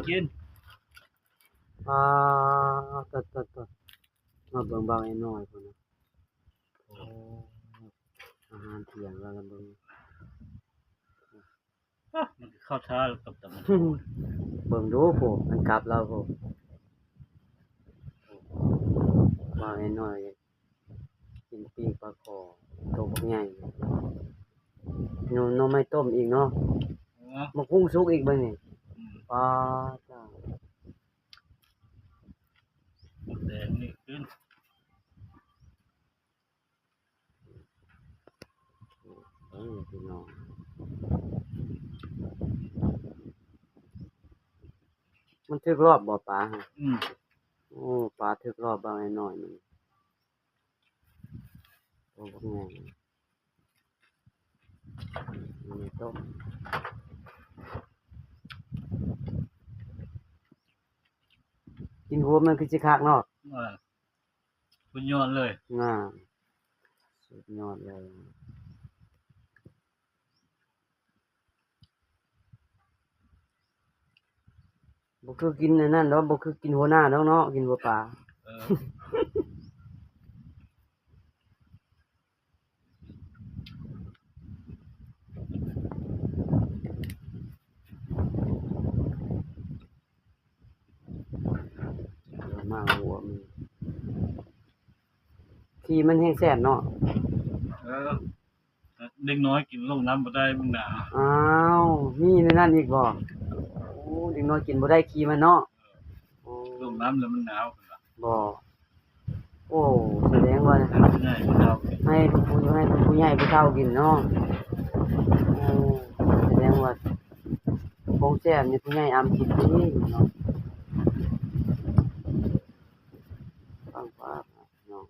กินปลาตดมาเบิ่งเบาไอ้น้อยพุ่นน่ะโอ้อาหารเที่ยงว่ากันเบิ่ง มันเข้าช้ากับแต่มัน เบิ่งดูผู้มันกลับแล้วผู้เบาไอ้น้อยกินปิ้งปลาคอตัวบักใหญ่หน่อไม้ต้มอีกเนาะมะกุ้งสุกอีกเบิ่งนี่ปลาจ้า แดงนี่ขึ้น พี่น้องมันถึกรอบบ่ปลาฮะโอ้ปลาถึกรอบบ่ให้น้อยมันโอ้บ่แม่นนี่ต้มกินหัวมันคือสิคักเนาะ คุณยอนเลย สุดยอดเลยบ่คือกินอันนั้นดอกบ่คือกินหัวหน้าดอกเนาะกินหัวปลามาหัวมันที่มันแห้งแซ่บเนาะ เด็กน้อยกินลงน้ำบ่ได้มันหนาว อ้าวมีในนั้นอีกบ่โอ้เด็กน้อยกินบ่ได้ขี้มันเนาะโอ้ ลงน้ำแล้วมันหนาว บ่โอ้แสดงว่า ง่ายมันหนาว ให้ผู้ใหญ่ผู้เฒ่ากินเนาะโอ้แสดงว่าของแซ่บนี่ผู้ใหญ่อำกินดีเนาะฟังว่าเนาะ